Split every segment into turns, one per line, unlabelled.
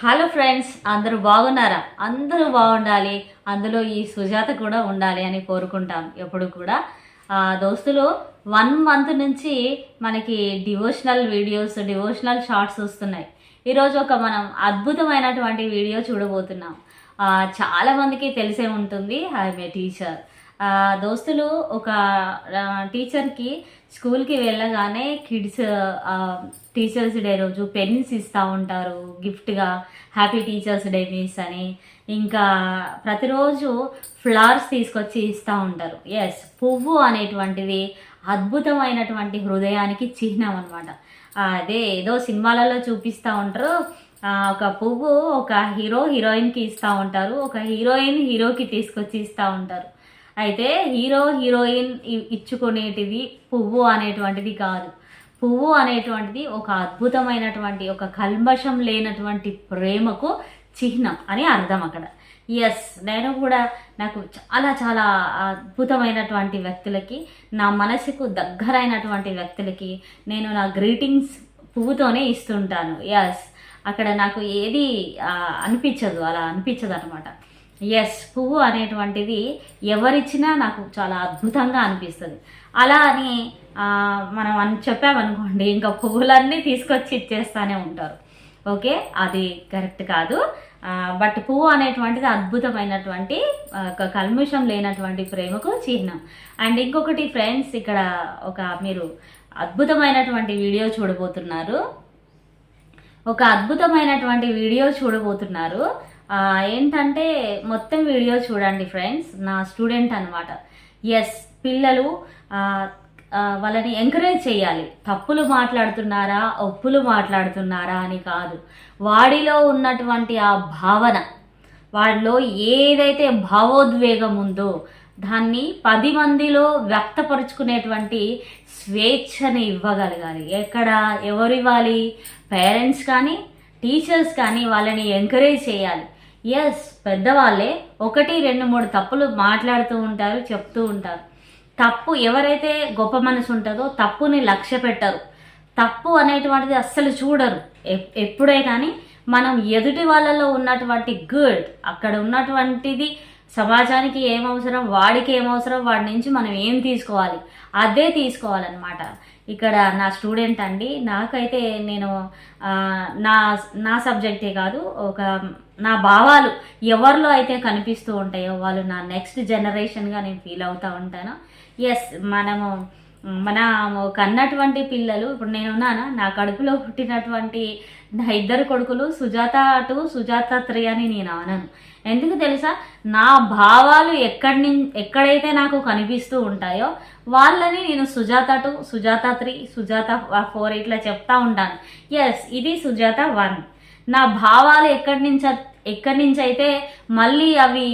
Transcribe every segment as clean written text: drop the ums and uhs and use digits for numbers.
Hello friends, అందరూ బాగున్నారా? అందరూ బాగుండాలి, అందులో ఈ సుజాత కూడా ఉండాలి అని కోరుకుంటాం ఎప్పుడు కూడా. దోస్తులు, 1 మంత్ నుంచి మనకి డివోషనల్ వీడియోస్, డివోషనల్ షార్ట్స్ వస్తున్నాయి. ఈరోజు మనం అద్భుతమైనటువంటి వీడియో చూడబోతున్నాం. చాలామందికి తెలిసే ఉంటుంది, ఐఎమ్ ఏ టీచర్. దోస్తులు, ఒక టీచర్కి స్కూల్కి వెళ్ళగానే కిడ్స్ టీచర్స్ డే రోజు పెన్స్ ఇస్తూ ఉంటారు గిఫ్ట్గా, హ్యాపీ టీచర్స్ డే మిస్ అని. ఇంకా ప్రతిరోజు ఫ్లవర్స్ తీసుకొచ్చి ఇస్తూ ఉంటారు. ఎస్, పువ్వు అనేటువంటిది అద్భుతమైనటువంటి హృదయానికి చిహ్నం అనమాట. అదే ఏదో సినిమాలలో చూపిస్తూ ఉంటారు, ఒక పువ్వు ఒక హీరో హీరోయిన్కి ఇస్తూ ఉంటారు, ఒక హీరోయిన్ హీరోకి తీసుకొచ్చి ఇస్తూ ఉంటారు. అయితే హీరో హీరోయిన్ ఇచ్చుకునేటిది పువ్వు అనేటువంటిది కాదు. పువ్వు అనేటువంటిది ఒక అద్భుతమైనటువంటి, ఒక కల్మషం లేనటువంటి ప్రేమకు చిహ్నం అని అర్థం అక్కడ. ఎస్, నేను కూడా నాకు చాలా చాలా అద్భుతమైనటువంటి వ్యక్తులకి, నా మనసుకు దగ్గరైనటువంటి వ్యక్తులకి నేను నా గ్రీటింగ్స్ పువ్వుతోనే ఇస్తుంటాను. ఎస్, అక్కడ నాకు ఏది అనిపించదు, అలా అనిపించదు అనమాట. ఎస్, పువ్వు అనేటువంటిది ఎవరిచ్చినా నాకు చాలా అద్భుతంగా అనిపిస్తుంది. అలా అని మనం చెప్పామనుకోండి, ఇంకా పువ్వులన్నీ తీసుకొచ్చి ఇచ్చేస్తూనే ఉంటారు. ఓకే, అది కరెక్ట్ కాదు. బట్ పువ్వు అనేటువంటిది అద్భుతమైనటువంటి, కల్ముషం లేనటువంటి ప్రేమకు చిహ్నం. అండ్ ఇంకొకటి ఫ్రెండ్స్, ఇక్కడ మీరు అద్భుతమైనటువంటి వీడియో చూడబోతున్నారు. ఏంటంటే మొత్తం వీడియో చూడండి ఫ్రెండ్స్. నా స్టూడెంట్ అనమాట. ఎస్, పిల్లలు వాళ్ళని ఎంకరేజ్ చేయాలి. తప్పులు మాట్లాడుతున్నారా, ఒప్పులు మాట్లాడుతున్నారా అని కాదు, వాడిలో ఉన్నటువంటి ఆ భావన, వాడిలో ఏదైతే భావోద్వేగం ఉందో దాన్ని 10 మందిలో వ్యక్తపరుచుకునేటువంటి స్వేచ్ఛని ఇవ్వగలగాలి. ఎవరు ఇవ్వాలి? పేరెంట్స్ కానీ టీచర్స్ కానీ వాళ్ళని ఎంకరేజ్ చేయాలి. ఎస్, పెద్దవాళ్ళే 1, 2, 3 తప్పులు మాట్లాడుతూ ఉంటారు, చెప్తూ ఉంటారు. తప్పు ఎవరైతే గొప్ప మనసు ఉంటుందో తప్పుని లక్ష్య పెట్టరు, తప్పు అనేటువంటిది అస్సలు చూడరు. ఎప్పుడే కానీ మనం ఎదుటి వాళ్ళలో ఉన్నటువంటి గుడ్, అక్కడ ఉన్నటువంటిది సమాజానికి ఏమవసరం, వాడికి ఏమవసరం, వాడి నుంచి మనం ఏం తీసుకోవాలి అదే తీసుకోవాలన్నమాట. ఇక్కడ నా స్టూడెంట్ అండి, నాకైతే నేను నా సబ్జెక్టే కాదు, నా భావాలు ఎవరిలో అయితే కనిపిస్తూ ఉంటాయో వాళ్ళు నా నెక్స్ట్ జనరేషన్గా నేను ఫీల్ అవుతూ ఉంటాను. ఎస్, మన కన్నటువంటి పిల్లలు, ఇప్పుడు నేనున్నానా, నా కడుపులో పుట్టినటువంటి నా 2 కొడుకులు సుజాత 2, సుజాత 3 అని నేను అనను. ఎందుకు తెలుసా? నా భావాలు ఎక్కడైతే నాకు కనిపిస్తూ ఉంటాయో వాళ్ళని నేను సుజాత 2, సుజాత 3, సుజాత 4 ఇట్లా చెప్తా ఉంటాను. ఎస్, ఇది సుజాత 1. నా భావాలు ఎక్కడి నుంచి అయితే మళ్ళీ అవి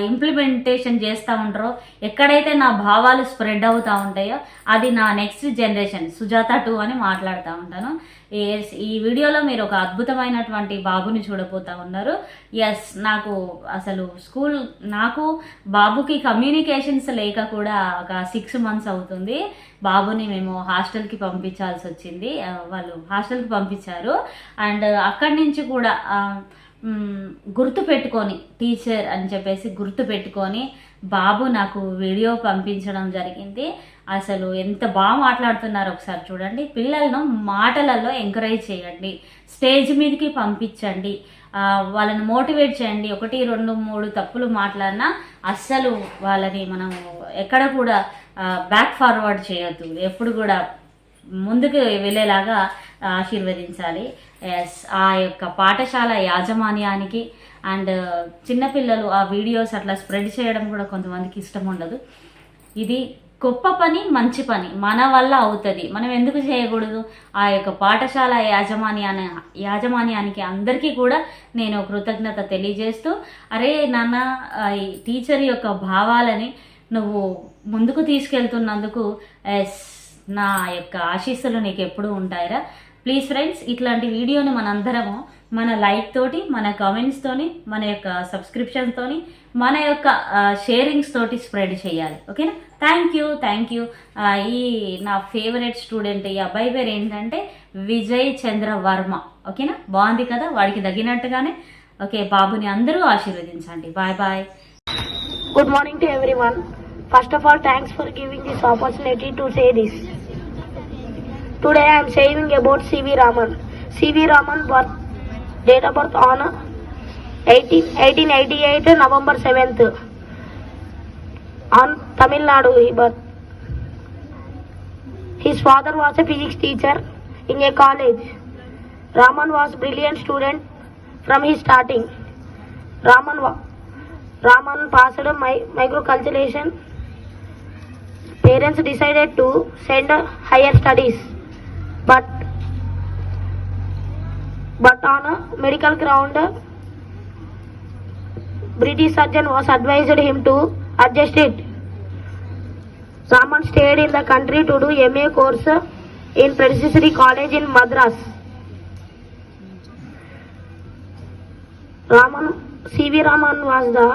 ఇంప్లిమెంటేషన్ చేస్తూ ఉంటారో, ఎక్కడైతే నా భావాలు స్ప్రెడ్ అవుతూ ఉంటాయో అది నా నెక్స్ట్ జనరేషన్ సుజాత 2 అని మాట్లాడుతూ ఉంటాను. ఈ వీడియోలో మీరు ఒక అద్భుతమైనటువంటి బాబుని చూడబోతూ ఉన్నారు. ఎస్, నాకు బాబుకి కమ్యూనికేషన్స్ లేక కూడా ఒక 6 months అవుతుంది. బాబుని మేము హాస్టల్కి పంపించాల్సి వచ్చింది, వాళ్ళు హాస్టల్కి పంపించారు. అండ్ అక్కడి నుంచి కూడా గుర్తు పెట్టుకొని, టీచర్ అని చెప్పేసి గుర్తు పెట్టుకొని బాబు నాకు వీడియో పంపించడం జరిగింది. అసలు ఎంత బాగా మాట్లాడుతున్నారు ఒకసారి చూడండి. పిల్లలను మాటలలో ఎంకరేజ్ చేయండి, స్టేజ్ మీదకి పంపించండి, వాళ్ళని మోటివేట్ చేయండి. 1, 2, 3 తప్పులు మాట్లాడినా అస్సలు వాళ్ళని మనం ఎక్కడ కూడా బ్యాక్ ఫార్వర్డ్ చేయొద్దు, ఎప్పుడు కూడా ముందుకు వెళ్ళేలాగా ఆశీర్వదించాలి. ఎస్, ఆ యొక్క పాఠశాల యాజమాన్యానికి అండ్ చిన్నపిల్లలు ఆ వీడియోస్ అట్లా స్ప్రెడ్ చేయడం కూడా కొంతమందికి ఇష్టం ఉండదు. ఇది గొప్ప పని, మంచి పని, మన వల్ల అవుతుంది, మనం ఎందుకు చేయకూడదు? ఆ యొక్క పాఠశాల యాజమాన్యానికి అందరికీ కూడా నేను కృతజ్ఞత తెలియజేస్తూ, అరే నాన్న, ఈ టీచర్ యొక్క భావాలని నువ్వు ముందుకు తీసుకెళ్తున్నందుకు ఎస్, నా యొక్క ఆశీస్సులు నీకు ఎప్పుడూ ఉంటాయిరా. ప్లీజ్ ఫ్రెండ్స్, ఇట్లాంటి వీడియోని మనందరము మన లైక్ తోటి, మన కామెంట్స్ తోని, మన యొక్క సబ్స్క్రిప్షన్ తోని, మన యొక్క షేరింగ్స్ తోటి స్ప్రెడ్ చేయాలి. ఓకేనా? Thank you. ఈ నా ఫేవరెట్ స్టూడెంట్, ఈ అబ్బాయి పేరు ఏంటంటే విజయ్ చంద్ర వర్మ. ఓకేనా? బాగుంది కదా, వాడికి తగినట్టుగానే. ఓకే, బాబుని అందరూ ఆశీర్వదించండి. Bye.
Good morning to everyone. First of all, thanks for giving this opportunity to say this. Today I am saying about C.V. Raman. C.V. Raman date of birth on 1888 November 7th on Tamil Nadu he birth. His father was a physics teacher in a college. Raman was a brilliant student from his starting. Raman passed microculturation. Parents decided to send higher studies, but on a medical ground, British surgeon was advised him to adjust it. Raman stayed in the country to do MA course in Precissory College in Madras. C.V. Raman was the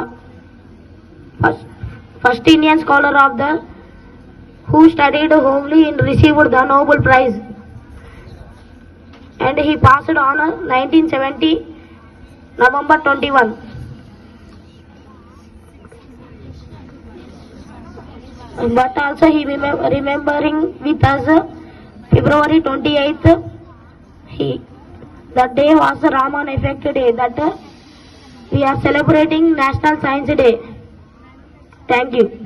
first Indian scholar who studied homely and received the Nobel Prize, and he passed on 1970 November 21. But also he remembering with us February 28th. That day was Raman Effect Day. That we are celebrating National Science Day. Thank you.